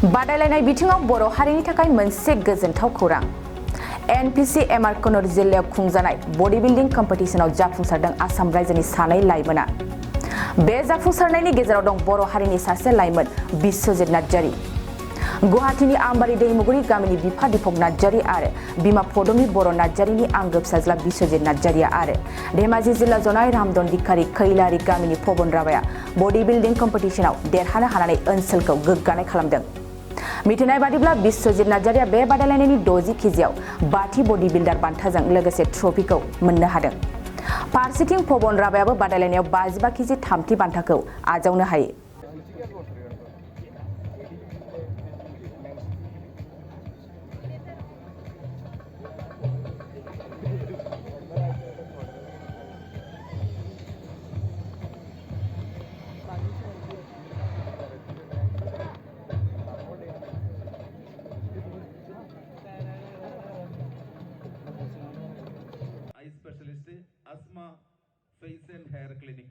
बादायलायनाय बिथिङाव बर' हारिनि थाखाय मोनसे गोजोनथाव खौरां। एनपिसि एमआर कनर जिल्लायाव खुंजानाय बडी बिल्डिं कम्पिटिशनाव जाफुंसारदों आसाम रायजोनि सानै लाइमोना। बे जाफुंसारनायनि गेजेराव दं बर' हारिनि सासे लाइमोन बिश्वजित नार्जारी। गुवाहाटीनि आम्बारि दैमुगुरि गामिनि बिफा दीपक नार्जारी आरो बिमा पदमी बर' नार्जारीनि आंगो फिसाज्ला बिश्वजित नार्जारीआ आरो धेमाजि जिल्ला जनाय रामदन दिखारि खैलारि गामिनि पवन राभाया बडी बिल्डिं कम्पिटिशनाव देरहानो हानानै ओनसोलखौ गोग्गानाय खालामदों। मिथिनाय बादिब्ला बिश्वजित नार्जारीआ बे बादायलायनायनि 60 केजिआव 5थि बडी बिल्डार बान्थाजों लोगोसे ट्रफिखौ मोननो हादों। फारसेथिं पवन राभायाबो बादायलायनायाव 55 केजि 3थि बान्थाखौ आजावनो हायो। Eye specialist, asthma, face and hair clinic.